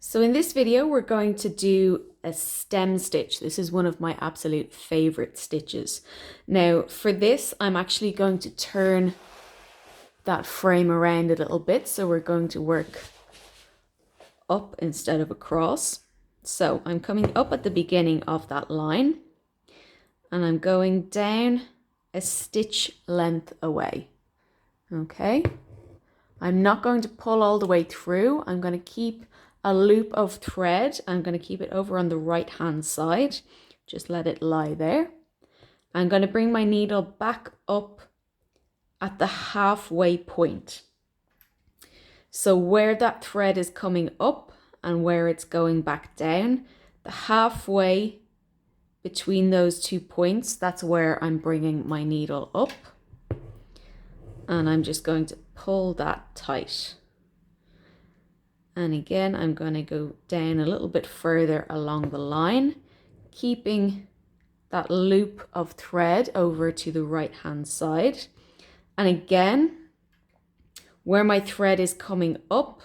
So in this video, we're going to do a stem stitch. This is one of my absolute favorite stitches. Now for this, I'm actually going to turn that frame around a little bit. So we're going to work up instead of across. So I'm coming up at the beginning of that line and I'm going down a stitch length away. Okay. I'm not going to pull all the way through. I'm going to keep a loop of thread. I'm going to keep it over on the right hand side. Just let it lie there. I'm going to bring my needle back up at the halfway point. So where that thread is coming up and where it's going back down, the halfway between those 2 points, that's where I'm bringing my needle up. And I'm just going to pull that tight. And again, I'm going to go down a little bit further along the line, keeping that loop of thread over to the right hand side. And again, where my thread is coming up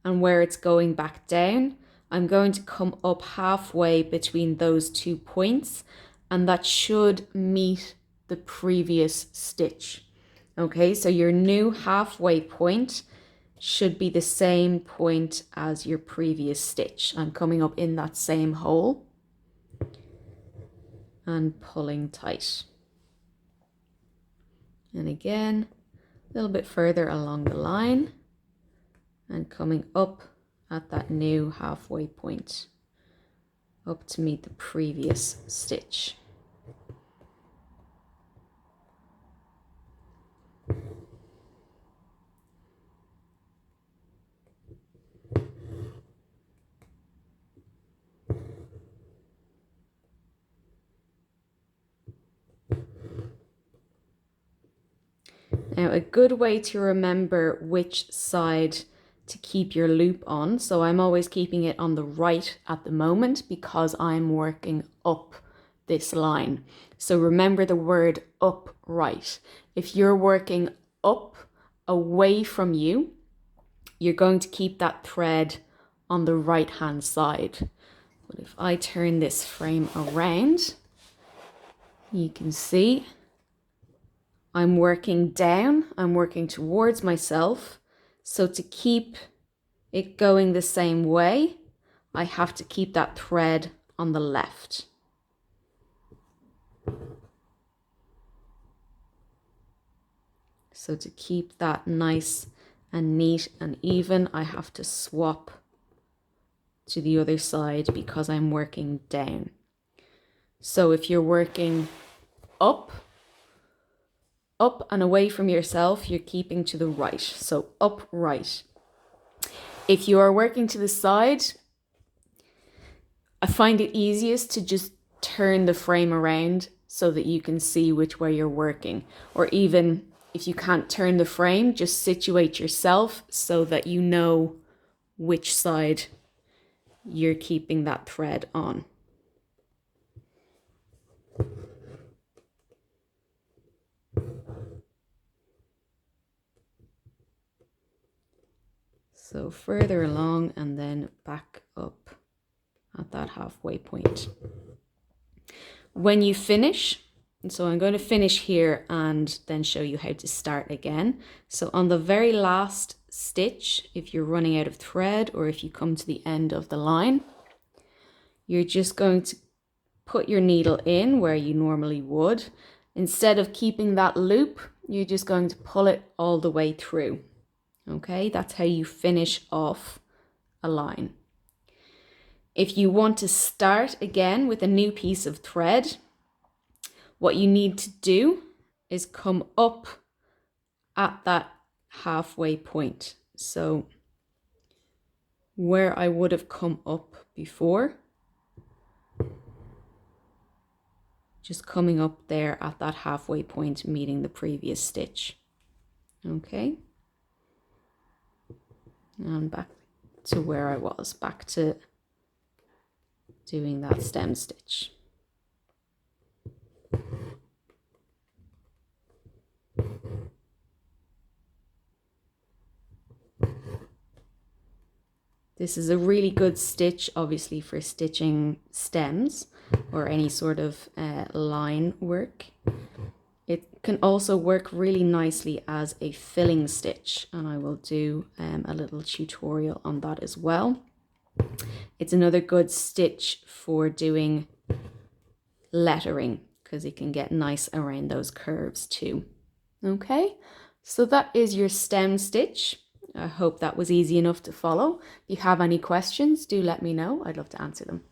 and where it's going back down, I'm going to come up halfway between those 2 points, and that should meet the previous stitch. Okay, so your new halfway point should be the same point as your previous stitch. I'm coming up in that same hole and pulling tight. And again, a little bit further along the line and coming up at that new halfway point, up to meet the previous stitch. Now, a good way to remember which side to keep your loop on, so I'm always keeping it on the right at the moment because I'm working up this line. So remember the word upright. If you're working up away from you, you're going to keep that thread on the right hand side. But if I turn this frame around, you can see I'm working down, I'm working towards myself. So to keep it going the same way, I have to keep that thread on the left. So to keep that nice and neat and even, I have to swap to the other side because I'm working down. So if you're working up and away from yourself, you're keeping to the right. So upright. If you are working to the side, I find it easiest to just turn the frame around so that you can see which way you're working. Or even if you can't turn the frame, just situate yourself so that you know which side you're keeping that thread on. So further along and then back up at that halfway point. When you finish, so I'm going to finish here and then show you how to start again. So on the very last stitch, if you're running out of thread or if you come to the end of the line, you're just going to put your needle in where you normally would. Instead of keeping that loop, you're just going to pull it all the way through. Okay, that's how you finish off a line. If you want to start again with a new piece of thread, what you need to do is come up at that halfway point. So where I would have come up before, just coming up there at that halfway point, meeting the previous stitch. Okay. And back to where I was, back to doing that stem stitch. This is a really good stitch, obviously, for stitching stems or any sort of line work. It can also work really nicely as a filling stitch, and I will do a little tutorial on that as well. It's another good stitch for doing lettering because it can get nice around those curves too. Okay, so that is your stem stitch. I hope that was easy enough to follow. If you have any questions, do let me know. I'd love to answer them.